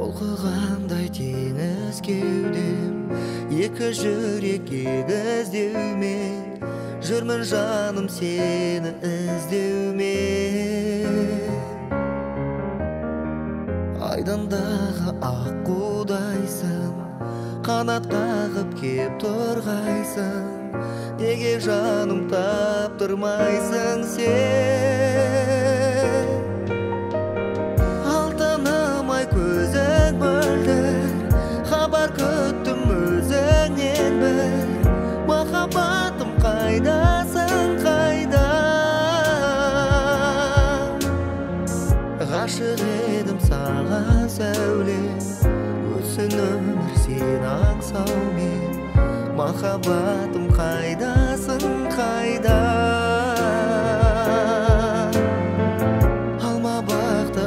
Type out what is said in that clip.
Толқығандай теңіз кеудем, екі жүрек егіздеумен, жүрмін жаным сені іздеумен. Айдандағы аққудайсың, қанат қағып кеп тұрғайсың, неге жаным таптырмайсың сен? Алтыным-ай көзің мөлдір, хабар күттім өзіңнен бір. Махаббатым қайдасың, қайда? Ғашық едім саған сәуле, өтсін өмір сен аңсаумен. Махаббатым қайдасың, қайда? Алма бақты